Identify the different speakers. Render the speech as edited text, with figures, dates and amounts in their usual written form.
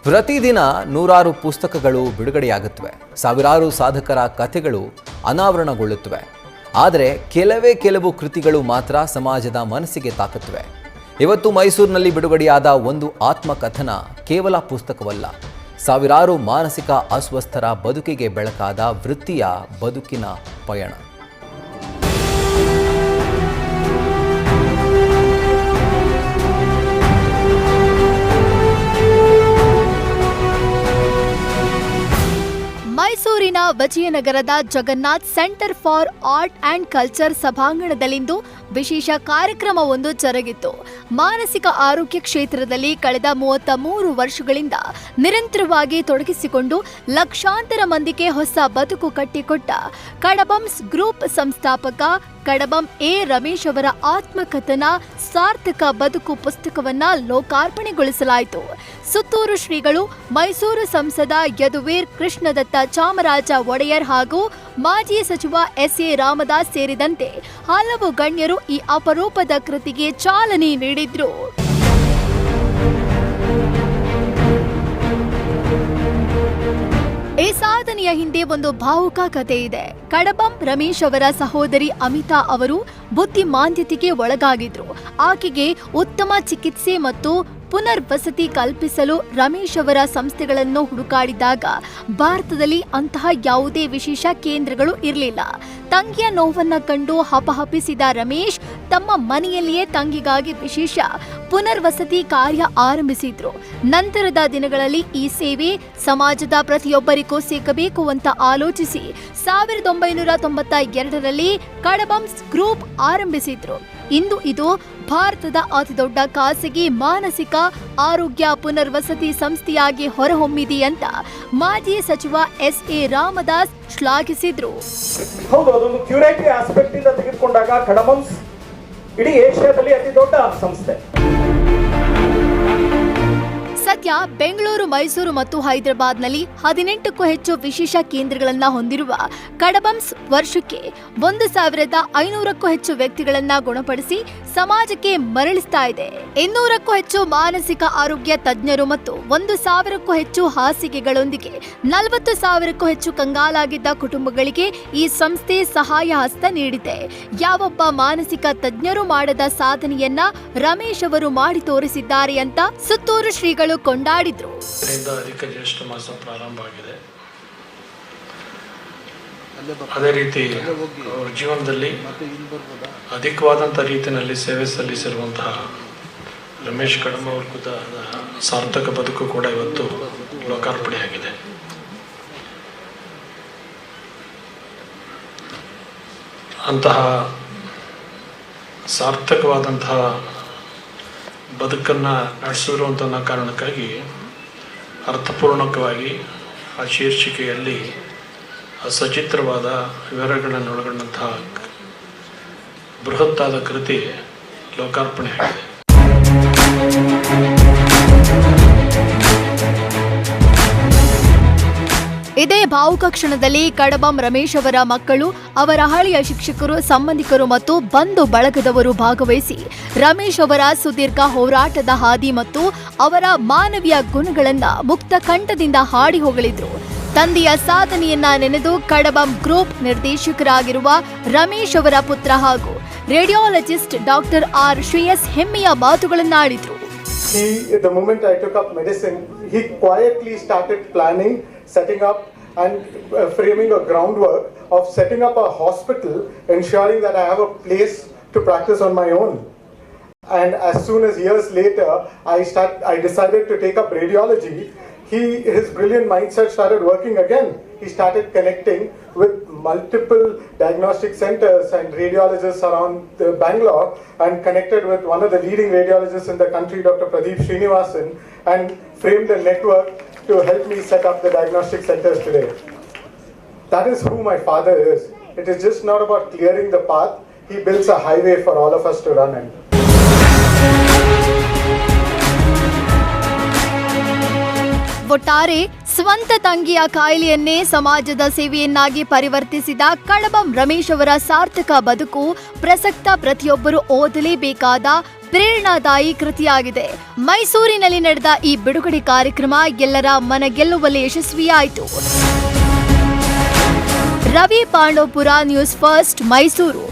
Speaker 1: ಪ್ರತಿದಿನ ನೂರಾರು ಪುಸ್ತಕಗಳು ಬಿಡುಗಡೆಯಾಗುತ್ತವೆ, ಸಾವಿರಾರು ಸಾಧಕರ ಕಥೆಗಳು ಅನಾವರಣಗೊಳ್ಳುತ್ತವೆ. ಆದರೆ ಕೆಲವು ಕೃತಿಗಳು ಮಾತ್ರ ಸಮಾಜದ ಮನಸ್ಸಿಗೆ ತಾಕುತ್ತವೆ. ಇವತ್ತು ಮೈಸೂರಿನಲ್ಲಿ ಬಿಡುಗಡೆಯಾದ ಒಂದು ಆತ್ಮಕಥನ ಕೇವಲ ಪುಸ್ತಕವಲ್ಲ, ಸಾವಿರಾರು ಮಾನಸಿಕ ಅಸ್ವಸ್ಥರ ಬದುಕಿಗೆ ಬೆಳಕಾದ ವೃತ್ತಿಯ ಬದುಕಿನ ಪಯಣ.
Speaker 2: ಮೈಸೂರಿನ ವಿಜಯನಗರದ Jagannath centre for art and culture ಸಭಾಂಗಣದಲ್ಲಿಂದು ವಿಶೇಷ ಕಾರ್ಯಕ್ರಮವೊಂದು ಜರುಗಿತು. ಮಾನಸಿಕ ಆರೋಗ್ಯ ಕ್ಷೇತ್ರದಲ್ಲಿ ಕಳೆದ 33 ವರ್ಷಗಳಿಂದ ನಿರಂತರವಾಗಿ ತೊಡಗಿಸಿಕೊಂಡು ಲಕ್ಷಾಂತರ ಮಂದಿಗೆ ಹೊಸ ಬದುಕು ಕಟ್ಟಿಕೊಟ್ಟ ಕಡಬಂಸ್ ಗ್ರೂಪ್ ಸಂಸ್ಥಾಪಕ ಕಡಬಂ ಎ ರಮೇಶ್ ಅವರ ಆತ್ಮಕಥನ ಸಾರ್ಥಕ ಬದುಕು ಪುಸ್ತಕವನ್ನ ಲೋಕಾರ್ಪಣೆಗೊಳಿಸಲಾಯಿತು. ಸುತ್ತೂರು ಶ್ರೀಗಳು, ಮೈಸೂರು ಸಂಸದ ಯದುವೀರ್ ಕೃಷ್ಣದತ್ತ ಚಾಮರಾಜ ಒಡೆಯರ್ ಹಾಗೂ ಮಾಜಿ ಸಚಿವ ಎಸ್ ಎ ರಾಮದಾಸ್ ಸೇರಿದಂತೆ ಹಲವು ಗಣ್ಯರು ಈ ಅಪರೂಪದ ಕೃತಿಗೆ ಚಾಲನೆ ನೀಡಿದ್ರು. ಈ ಸಾಧನೆಯ ಹಿಂದೆ ಒಂದು ಭಾವುಕ ಕಥೆ ಇದೆ. ಕಡಬಂ ರಮೇಶ್ ಅವರ ಸಹೋದರಿ ಅಮಿತಾ ಅವರು ಬುದ್ಧಿಮಾಂದ್ಯತೆಗೆ ಒಳಗಾಗಿದ್ರು. ಆಕೆಗೆ ಉತ್ತಮ ಚಿಕಿತ್ಸೆ ಮತ್ತು ಪುನರ್ವಸತಿ ಕಲ್ಪಿಸಲು ರಮೇಶ್ ಅವರ ಸಂಸ್ಥೆಗಳನ್ನು ಹುಡುಕಾಡಿದಾಗ ಭಾರತದಲ್ಲಿ ಅಂತಹ ಯಾವುದೇ ವಿಶೇಷ ಕೇಂದ್ರಗಳು ಇರಲಿಲ್ಲ. ತಂಗಿಯ ನೋವನ್ನ ಕಂಡು ಹಪಹಪಿಸಿದ ರಮೇಶ್ ತಮ್ಮ ಮನೆಯಲ್ಲಿಯೇ ತಂಗಿಗಾಗಿ ವಿಶೇಷ ಪುನರ್ವಸತಿ ಕಾರ್ಯ ಆರಂಭಿಸಿದ್ರು. ನಂತರದ ದಿನಗಳಲ್ಲಿ ಈ ಸೇವೆ ಸಮಾಜದ ಪ್ರತಿಯೊಬ್ಬರಿಗೂ ಸಿಗಬೇಕು ಅಂತ ಆಲೋಚಿಸಿ 1992ರಲ್ಲಿ ಕಡಬಂಸ್ ಗ್ರೂಪ್ ಆರಂಭಿಸಿದ್ರು. ಇಂದು ಇದು ಭಾರತದ ಅತಿದೊಡ್ಡ ಖಾಸಗಿ ಮಾನಸಿಕ ಆರೋಗ್ಯ ಪುನರ್ವಸತಿ ಸಂಸ್ಥೆಯಾಗಿ ಹೊರಹೊಮ್ಮಿದೆ ಅಂತ ಮಾಜಿ ಸಚಿವ ಎಸ್ ಎ ರಾಮದಾಸ್ ಶ್ಲಾಘಿಸಿದ್ರು.
Speaker 3: ಹೌದು, ಅದೊಂದು ಕ್ಯೂರೇಟಿವ್ ಆಸ್ಪೆಕ್ಟ್ ಇಂದ ತೆಗೆದುಕೊಂಡಾಗ ಕಡಬಂಸ್ ಇಡೀ ಏಷ್ಯಾದಲ್ಲಿ ಅತಿ ದೊಡ್ಡ ಸಂಸ್ಥೆ.
Speaker 2: ಸದ್ಯ ಬೆಂಗಳೂರು, ಮೈಸೂರು ಮತ್ತು ಹೈದರಾಬಾದ್ನಲ್ಲಿ 18ಕ್ಕೂ ಹೆಚ್ಚು ವಿಶೇಷ ಕೇಂದ್ರಗಳನ್ನ ಹೊಂದಿರುವ ಕಡಬಂಸ್ ವರ್ಷಕ್ಕೆ 1,500ಕ್ಕೂ ಹೆಚ್ಚು ವ್ಯಕ್ತಿಗಳನ್ನ ಗುಣಪಡಿಸಿ ಸಮಾಜಕ್ಕೆ ಮರಳಿಸ್ತಾ ಇದೆ. 200ಕ್ಕೂ ಹೆಚ್ಚು ಮಾನಸಿಕ ಆರೋಗ್ಯ ತಜ್ಞರು ಮತ್ತು 1,000ಕ್ಕೂ ಹೆಚ್ಚು ಹಾಸಿಗೆಗಳೊಂದಿಗೆ 40,000ಕ್ಕೂ ಹೆಚ್ಚು ಕಂಗಾಲಾಗಿದ್ದ ಕುಟುಂಬಗಳಿಗೆ ಈ ಸಂಸ್ಥೆ ಸಹಾಯ ಹಸ್ತ ನೀಡಿದೆ. ಯಾವೊಬ್ಬ ಮಾನಸಿಕ ತಜ್ಞರು ಮಾಡದ ಸಾಧನೆಯನ್ನ ರಮೇಶ್ ಅವರು ಮಾಡಿ ತೋರಿಸಿದ್ದಾರೆ ಅಂತ ಸುತ್ತೂರು ಶ್ರೀಗಳು ಕೊಂಡಾಡಿದ್ರು.
Speaker 4: ಅಧಿಕ ಜ್ಯೇಷ್ಠ ಮಾಸ ಪ್ರಾರಂಭ ಆಗಿದೆ. ಅದೇ ರೀತಿ ಅವರ ಜೀವನದಲ್ಲಿ ಅಧಿಕವಾದಂಥ ರೀತಿಯಲ್ಲಿ ಸೇವೆ ಸಲ್ಲಿಸಿರುವಂತಹ ರಮೇಶ್ ಕಡಬಂ ಅವರ ಸಾರ್ಥಕ ಬದುಕು ಕೂಡ ಇವತ್ತು ಲೋಕಾರ್ಪಣೆಯಾಗಿದೆ. ಅಂತಹ ಸಾರ್ಥಕವಾದಂತಹ ಬದುಕನ್ನು ನಡೆಸಿರುವಂಥ ಕಾರಣಕ್ಕಾಗಿ ಅರ್ಥಪೂರ್ಣಕವಾಗಿ ಆ ಶೀರ್ಷಿಕೆಯಲ್ಲಿ ಸಚಿತ್ರವಾದ ವಿವರಗಳನ್ನು ಒಳಗೊಂಡಂತಹ ಬೃಹತ್ತಾದ ಕೃತಿ ಲೋಕಾರ್ಪಣೆಯಾಗಿದೆ.
Speaker 2: ಇದೇ ಭಾವುಕ ಕ್ಷಣದಲ್ಲಿ ಕಡಬಂ ರಮೇಶ್ ಅವರ ಮಕ್ಕಳು, ಅವರ ಹಳೆಯ ಶಿಕ್ಷಕರು, ಸಂಬಂಧಿಕರು ಮತ್ತು ಬಂಧು ಬಳಗದವರು ಭಾಗವಹಿಸಿ ರಮೇಶ್ ಅವರ ಸುದೀರ್ಘ ಹೋರಾಟದ ಹಾದಿ ಮತ್ತು ಅವರ ಮಾನವೀಯ ಗುಣಗಳನ್ನ ಮುಕ್ತ ಕಂಠದಿಂದ ಹಾಡಿ ಹೊಗಳಿದ್ರು. ತಂದೆಯ ಸಾಧನೆಯನ್ನ ನೆನೆದು ಕಡಬಂ ಗ್ರೂಪ್ ನಿರ್ದೇಶಕರಾಗಿರುವ ರಮೇಶ್ ಅವರ ಪುತ್ರ ಹಾಗೂ ರೇಡಿಯಾಲಜಿಸ್ಟ್ ಡಾಕ್ಟರ್ ಆರ್ ಶ್ರೇಯಸ್ ಹೆಮ್ಮೆಯ ಮಾತುಗಳನ್ನಾಡಿದ್ರು.
Speaker 3: The moment I took up medicine, he quietly started planning, setting up and framing a groundwork of setting up a hospital, ensuring that I have a place to practice on my own. And as soon as years later, I decided to take up radiology. His brilliant mindset started working again. He started connecting with multiple diagnostic centers and radiologists around Bangalore, and connected with one of the leading radiologists in the country, Dr. Pradeep Srinivasan, and framed a network to help me set up the diagnostic centers today. That is who my father is. It is just not about clearing the path. He builds a highway for all of us to run in.
Speaker 2: ಒಟ್ಟಾರೆ ಸ್ವಂತ ತಂಗಿಯ ಕಾಯಿಲೆಯನ್ನೇ ಸಮಾಜದ ಸೇವೆಯನ್ನಾಗಿ ಪರಿವರ್ತಿಸಿದ ಕಡಬಂ ರಮೇಶ್ ಅವರ ಸಾರ್ಥಕ ಬದುಕು ಪ್ರಸಕ್ತ ಪ್ರತಿಯೊಬ್ಬರು ಓದಲೇಬೇಕಾದ ಪ್ರೇರಣಾದಾಯಿ ಕೃತಿಯಾಗಿದೆ. ಮೈಸೂರಿನಲ್ಲಿ ನಡೆದ ಈ ಬಿಡುಗಡೆ ಕಾರ್ಯಕ್ರಮ ಎಲ್ಲರ ಮನ ಗೆಲ್ಲುವಲ್ಲಿ ಯಶಸ್ವಿಯಾಯಿತು. Ravi Pandavapura, news first, Mysuru.